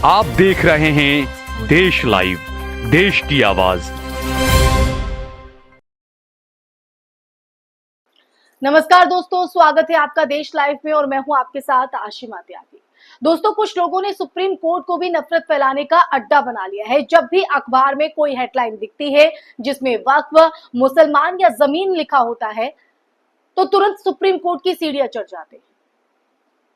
आप देख रहे हैं देश लाइव, देश की आवाज। नमस्कार दोस्तों, स्वागत है आपका देश लाइव में और मैं हूं आपके साथ आशिमा त्यागी। दोस्तों, कुछ लोगों ने सुप्रीम कोर्ट को भी नफरत फैलाने का अड्डा बना लिया है। जब भी अखबार में कोई हेडलाइन दिखती है जिसमें वक्फ, मुसलमान या जमीन लिखा होता है तो तुरंत सुप्रीम कोर्ट की सीढ़ियां चढ़ जाते हैं,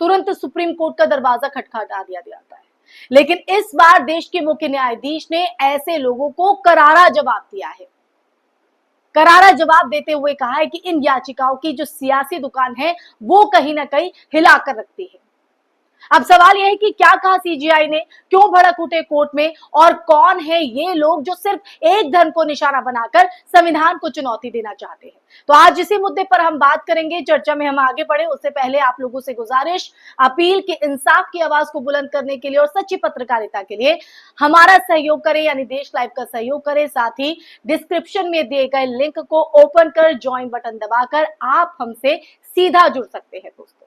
तुरंत सुप्रीम कोर्ट का दरवाजा खटखटा दिया जाता है। लेकिन इस बार देश के मुख्य न्यायाधीश ने ऐसे लोगों को करारा जवाब दिया है। करारा जवाब देते हुए कहा है कि इन याचिकाओं की जो सियासी दुकान है वो कहीं ना कहीं हिलाकर रखती है। अब सवाल यह है कि क्या कहा सीजीआई ने, क्यों भड़क उठे कोर्ट में और कौन है ये लोग जो सिर्फ एक धर्म को निशाना बनाकर संविधान को चुनौती देना चाहते हैं। तो आज इसी मुद्दे पर हम बात करेंगे। चर्चा में हम आगे बढ़े उससे पहले आप लोगों से गुजारिश, अपील कि इंसाफ की आवाज को बुलंद करने के लिए और सच्ची पत्रकारिता के लिए हमारा सहयोग करें, यानी देश लाइव का सहयोग करें। साथ ही डिस्क्रिप्शन में दिए गए लिंक को ओपन कर ज्वाइन बटन दबाकर आप हमसे सीधा जुड़ सकते हैं दोस्तों।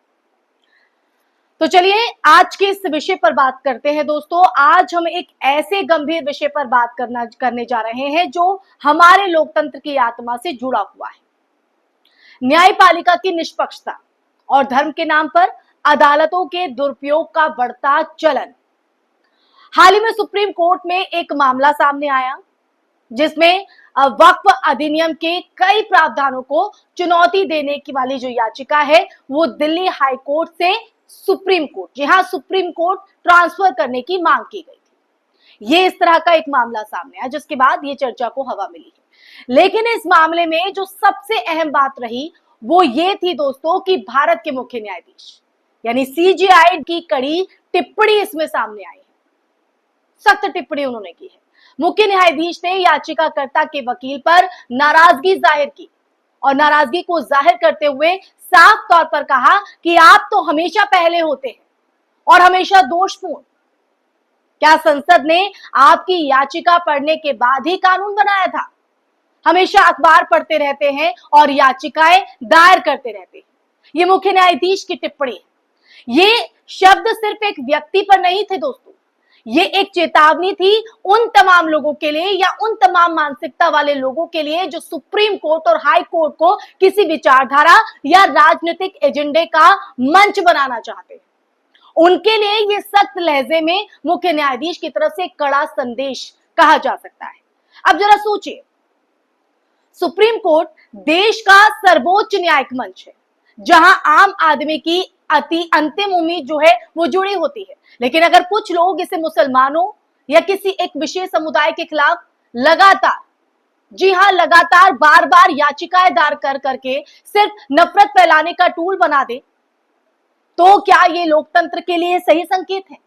तो चलिए आज के इस विषय पर बात करते हैं दोस्तों। आज हम एक ऐसे गंभीर विषय पर बात करने जा रहे हैं जो हमारे लोकतंत्र की आत्मा से जुड़ा हुआ है। न्यायपालिका की निष्पक्षता और धर्म के नाम पर अदालतों के दुरुपयोग का बढ़ता चलन। हाल ही में सुप्रीम कोर्ट में एक मामला सामने आया जिसमें वक्फ अधिनियम के कई प्रावधानों को चुनौती देने की वाली जो याचिका है वो दिल्ली हाई कोर्ट से सुप्रीम कोर्ट, जी हां, सुप्रीम कोर्ट ट्रांसफर करने की मांग की गई थी। ये इस तरह का एक मामला सामने आया जिसके बाद ये चर्चा को हवा मिली है। लेकिन इस मामले में जो सबसे अहम बात रही वो ये थी दोस्तों कि भारत के मुख्य न्यायाधीश यानी सीजेआई की कड़ी टिप्पणी इसमें सामने आई है। सख्त टिप्पणी उन्होंने की है। मुख्य न्यायाधीश ने याचिकाकर्ता के वकील पर नाराजगी जाहिर की और नाराजगी को जाहिर करते हुए साफ तौर पर कहा कि आप तो हमेशा पहले होते हैं और हमेशा दोषपूर्ण। क्या संसद ने आपकी याचिका पढ़ने के बाद ही कानून बनाया था? हमेशा अखबार पढ़ते रहते हैं और याचिकाएं दायर करते रहते हैं। ये मुख्य न्यायाधीश की टिप्पणी है। ये शब्द सिर्फ एक व्यक्ति पर नहीं थे दोस्तों, ये एक चेतावनी थी उन तमाम लोगों के लिए या उन तमाम मानसिकता वाले लोगों के लिए जो सुप्रीम कोर्ट और हाई कोर्ट को किसी विचारधारा या राजनीतिक एजेंडे का मंच बनाना चाहते हैं। उनके लिए ये सख्त लहजे में मुख्य न्यायाधीश की तरफ से कड़ा संदेश कहा जा सकता है। अब जरा सोचिए, सुप्रीम कोर्ट देश का सर्वोच्च न्यायिक मंच है जहां आम आदमी की अति अंतिम उम्मीद जो है वो जुड़ी होती है। लेकिन अगर कुछ लोग इसे मुसलमानों या किसी एक विशेष समुदाय के खिलाफ लगातार, जी हां, लगातार बार बार याचिकाएं दायर कर करके सिर्फ नफरत फैलाने का टूल बना दे, तो क्या ये लोकतंत्र के लिए सही संकेत है?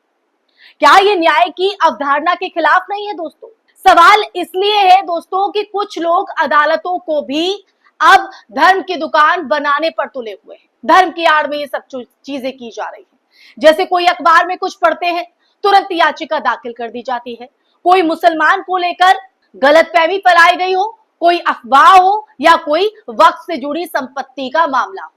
क्या ये न्याय की अवधारणा के खिलाफ नहीं है दोस्तों? सवाल इसलिए है दोस्तों कि कुछ लोग अदालतों को भी अब धर्म की दुकान बनाने पर तुले हुए हैं। धर्म की आड़ में ये सब चीजें की जा रही है। जैसे कोई अखबार में कुछ पढ़ते हैं, तुरंत याचिका दाखिल कर दी जाती है। कोई मुसलमान को लेकर गलतफहमी फैलाई गई हो, कोई अफवाह हो या कोई वक्फ से जुड़ी संपत्ति का मामला हो,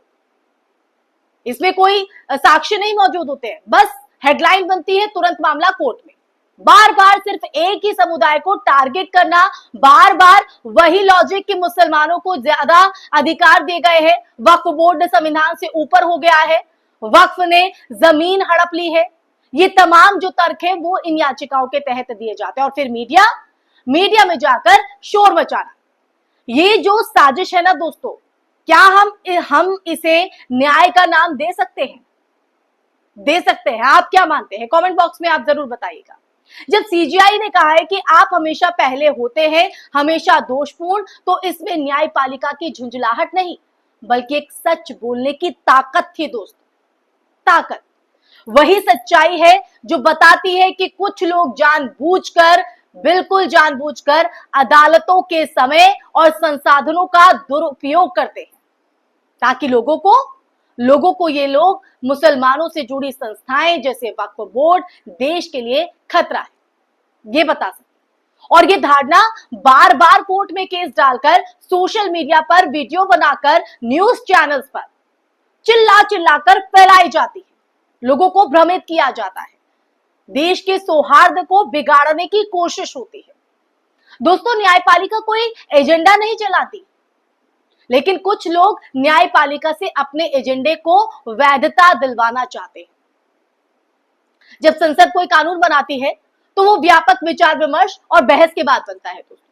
इसमें कोई साक्ष्य नहीं मौजूद होते हैं, बस हेडलाइन बनती है, तुरंत मामला कोर्ट में। बार बार सिर्फ एक ही समुदाय को टारगेट करना, बार बार वही लॉजिक कि मुसलमानों को ज्यादा अधिकार दिए गए हैं, वक्फ बोर्ड संविधान से ऊपर हो गया है, वक्फ ने जमीन हड़प ली है, ये तमाम जो तर्क है वो इन याचिकाओं के तहत दिए जाते हैं। और फिर मीडिया में जाकर शोर मचाना, ये जो साजिश है ना दोस्तों, क्या हम इसे न्याय का नाम दे सकते हैं? दे सकते हैं? आप क्या मानते हैं? कमेंट बॉक्स में आप जरूर बताइएगा। जब सीजीआई ने कहा है कि आप हमेशा पहले होते हैं, हमेशा दोषपूर्ण, तो इसमें न्यायपालिका की झुंझलाहट नहीं बल्कि एक सच बोलने की ताकत थी दोस्तों। ताकत वही सच्चाई है जो बताती है कि कुछ लोग जानबूझकर, बिल्कुल जानबूझकर अदालतों के समय और संसाधनों का दुरुपयोग करते हैं ताकि लोगों को ये लोग मुसलमानों से जुड़ी संस्थाएं जैसे वक्फ बोर्ड देश के लिए खतरा है ये बता सके। और ये धारणा बार बार कोर्ट में केस डालकर, सोशल मीडिया पर वीडियो बनाकर, न्यूज चैनल्स पर चिल्ला चिल्लाकर फैलाई जाती है, लोगों को भ्रमित किया जाता है। देश के सौहार्द को बिगाड़ने की कोशिश होती है। दोस्तों, न्यायपालिका कोई एजेंडा नहीं चलाती, लेकिन कुछ लोग न्यायपालिका से अपने एजेंडे को वैधता दिलवाना चाहते हैं। जब संसद कोई कानून बनाती है तो वो व्यापक विचार विमर्श और बहस के बाद बनता है दोस्तों।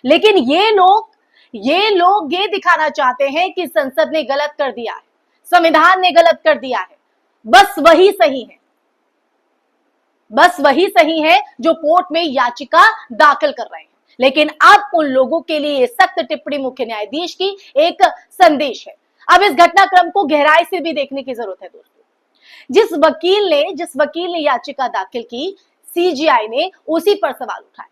लेकिन ये लोग ये दिखाना चाहते हैं कि संसद ने गलत कर दिया है, संविधान ने गलत कर दिया है, बस वही सही है जो कोर्ट में याचिका दाखिल कर रहे हैं। लेकिन अब उन लोगों के लिए सख्त टिप्पणी मुख्य न्यायाधीश की एक संदेश है। अब इस घटनाक्रम को गहराई से भी देखने की जरूरत है दोस्तों। जिस वकील ने याचिका दाखिल की, सीजीआई ने उसी पर सवाल उठाए।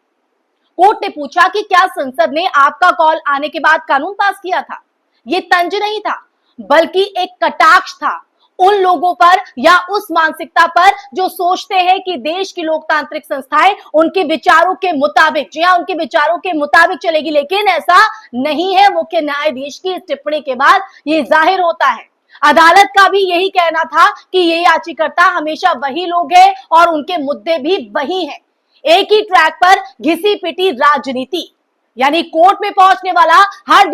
कोर्ट ने पूछा कि क्या संसद ने आपका कॉल आने के बाद कानून पास किया था? ये तंज नहीं था, बल्कि एक कटाक्ष था उन लोगों पर या उस मानसिकता पर जो सोचते हैं कि देश की लोकतांत्रिक संस्थाएं उनके विचारों के मुताबिक, जी हां, उनके विचारों के मुताबिक चलेगी। लेकिन ऐसा नहीं है। मुख्य न्यायाधीश की इस टिप्पणी के बाद ये जाहिर होता है। अदालत का भी यही कहना था कि ये याचिकाकर्ता हमेशा वही लोग हैं और उनके मुद्दे भी वही हैं। एक ही ट्रैक पर घिसी पिटी राजनीति, यानी कोर्ट में पहुंचने वाला हर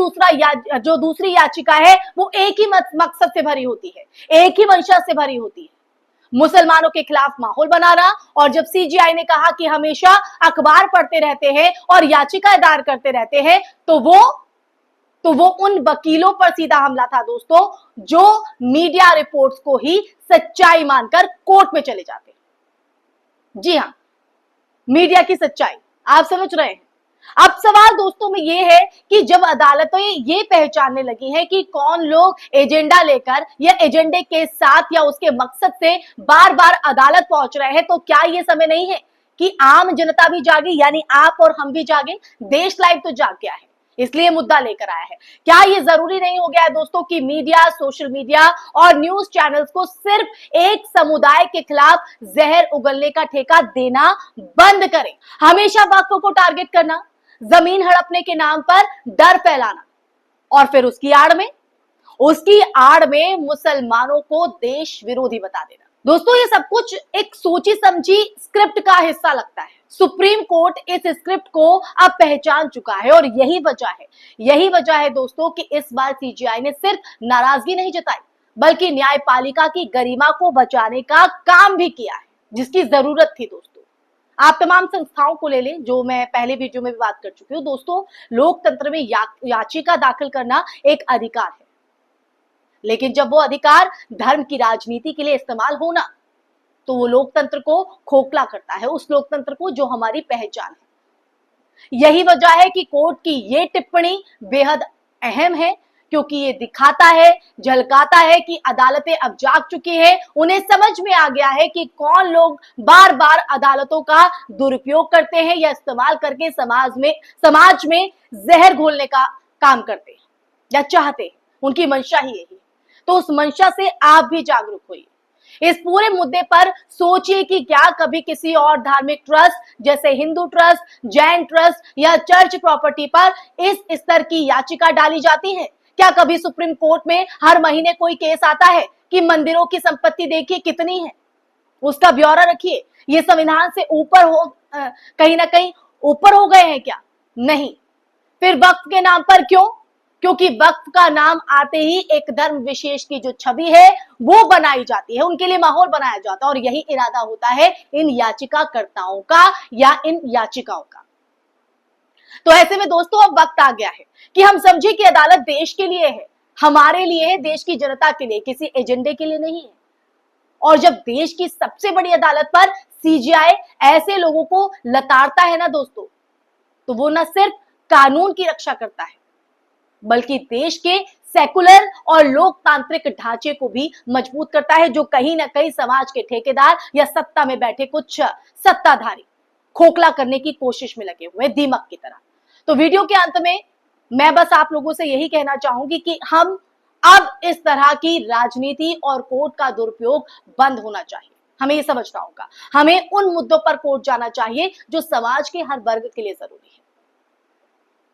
जो दूसरी याचिका है वो एक ही मकसद से भरी होती है, एक ही मंशा से भरी होती है, मुसलमानों के खिलाफ माहौल बनाना। और जब सीजीआई ने कहा कि हमेशा अखबार पढ़ते रहते हैं और याचिका दायर करते रहते हैं, तो वो उन वकीलों पर सीधा हमला था दोस्तों, जो मीडिया रिपोर्ट्स को ही सच्चाई मानकर कोर्ट में चले जाते हैं। जी हां, मीडिया की सच्चाई, आप समझ रहे हैं। अब सवाल दोस्तों में ये है कि जब अदालतें ये पहचानने लगी हैं कि कौन लोग एजेंडा लेकर या एजेंडे के साथ या उसके मकसद से बार बार अदालत पहुंच रहे हैं, तो क्या ये समय नहीं है कि आम जनता भी जागे, यानी आप और हम भी जागे? देश लाइव तो जाग गया है, इसलिए मुद्दा लेकर आया है। क्या ये जरूरी नहीं हो गया है दोस्तों कि मीडिया, सोशल मीडिया और न्यूज चैनल्स को सिर्फ एक समुदाय के खिलाफ जहर उगलने का ठेका देना बंद करें? हमेशा वक्फ को टारगेट करना, जमीन हड़पने के नाम पर डर फैलाना और फिर उसकी आड़ में मुसलमानों को देश विरोधी बता देना। दोस्तों, ये सब कुछ एक सोची समझी स्क्रिप्ट का हिस्सा लगता है। सुप्रीम कोर्ट इस स्क्रिप्ट को अब पहचान चुका है और यही वजह है दोस्तों कि इस बार सीजीआई ने सिर्फ नाराजगी नहीं जताई, बल्कि न्यायपालिका की गरिमा को बचाने का काम भी किया है, जिसकी जरूरत थी दोस्तों। आप तमाम संस्थाओं को ले लें, जो मैं पहले वीडियो में भी बात कर चुकी हूँ दोस्तों। लोकतंत्र में याचिका दाखिल करना एक अधिकार है, लेकिन जब वो अधिकार धर्म की राजनीति के लिए इस्तेमाल होना, तो वो लोकतंत्र को खोखला करता है, उस लोकतंत्र को जो हमारी पहचान है। यही वजह है कि कोर्ट की ये टिप्पणी बेहद अहम है, क्योंकि ये दिखाता है, झलकाता है कि अदालतें अब जाग चुकी हैं। उन्हें समझ में आ गया है कि कौन लोग बार बार अदालतों का दुरुपयोग करते हैं या इस्तेमाल करके समाज में जहर घोलने का काम करते हैं या चाहते हैं। उनकी मंशा ही यही है। तो उस मंशा से आप भी जागरूक होइए। इस पूरे मुद्दे पर सोचिए कि क्या कभी किसी और धार्मिक ट्रस्ट जैसे हिंदू ट्रस्ट, जैन ट्रस्ट या चर्च प्रॉपर्टी पर इस स्तर की याचिका डाली जाती है? क्या कभी सुप्रीम कोर्ट में हर महीने कोई केस आता है कि मंदिरों की संपत्ति देखिए कितनी है, उसका ब्यौरा रखिए? ये संविधान से कहीं ना कहीं ऊपर हो गए हैं क्या? नहीं। फिर वक्फ के नाम पर क्यों? क्योंकि वक्फ का नाम आते ही एक धर्म विशेष की जो छवि है वो बनाई जाती है, उनके लिए माहौल बनाया जाता है, और यही इरादा होता है इन याचिकाकर्ताओं का या इन याचिकाओं का। तो ऐसे में दोस्तों अब वक्त आ गया है कि हम समझे कि अदालत देश के लिए है, हमारे लिए है, देश की जनता के लिए, किसी एजेंडे के लिए नहीं है। और जब देश की सबसे बड़ी अदालत पर सीजीआई ऐसे लोगों को लताड़ता है ना दोस्तों, तो वो न सिर्फ कानून की रक्षा करता है, बल्कि देश के सेकुलर और लोकतांत्रिक ढांचे को भी मजबूत करता है, जो कहीं ना कहीं समाज के ठेकेदार या सत्ता में बैठे कुछ सत्ताधारी खोखला करने की कोशिश में लगे हुए दीमक की तरह। तो वीडियो के अंत में मैं बस आप लोगों से यही कहना चाहूंगी कि हम अब इस तरह की राजनीति और कोर्ट का दुरुपयोग बंद होना चाहिए। हमें ये समझना होगा, हमें उन मुद्दों पर कोर्ट जाना चाहिए जो समाज के हर वर्ग के लिए जरूरी है।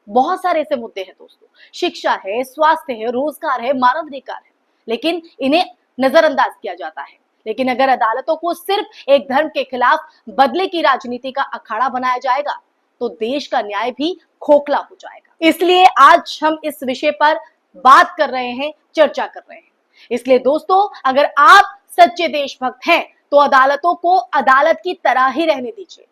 बहुत सारे ऐसे मुद्दे हैं दोस्तों, शिक्षा है, स्वास्थ्य है, रोजगार है, मानवाधिकार है, लेकिन इन्हें नजरअंदाज किया जाता है। लेकिन अगर अदालतों को सिर्फ एक धर्म के खिलाफ बदले की राजनीति का अखाड़ा बनाया जाएगा तो देश का न्याय भी खोखला हो जाएगा। इसलिए आज हम इस विषय पर बात कर रहे हैं, चर्चा कर रहे हैं। इसलिए दोस्तों, अगर आप सच्चे देशभक्त हैं तो अदालतों को अदालत की तरह ही रहने दीजिए,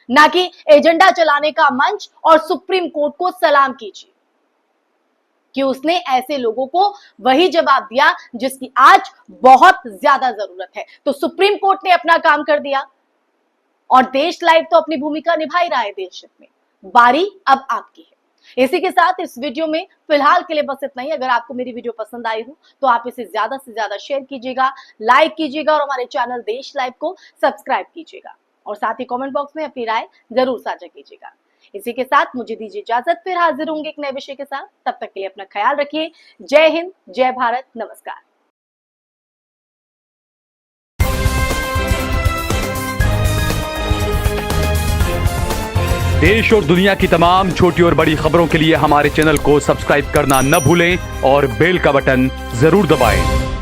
ना कि एजेंडा चलाने का मंच और सुप्रीम कोर्ट को सलाम कीजिए कि उसने ऐसे लोगों को वही जवाब दिया जिसकी आज बहुत ज्यादा जरूरत है। तो सुप्रीम कोर्ट ने अपना काम कर दिया और देश लाइव तो अपनी भूमिका निभा ही रहा है देश हित में। बारी अब आपकी है। इसी के साथ इस वीडियो में फिलहाल के लिए बस इतना ही। अगर आपको मेरी वीडियो पसंद आई हो तो आप इसे ज्यादा से ज्यादा शेयर कीजिएगा, लाइक कीजिएगा और हमारे चैनल देश लाइव को सब्सक्राइब कीजिएगा और साथ ही कमेंट बॉक्स में अपनी राय जरूर साझा कीजिएगा। इसी के साथ मुझे दीजिए इजाजत, फिर हाजिर होंगे एक नए विषय के साथ। तब तक के लिए अपना ख्याल रखिए। जय हिंद, जय भारत, नमस्कार। देश और दुनिया की तमाम छोटी और बड़ी खबरों के लिए हमारे चैनल को सब्सक्राइब करना न भूलें और बेल का बटन जरूर दबाएं।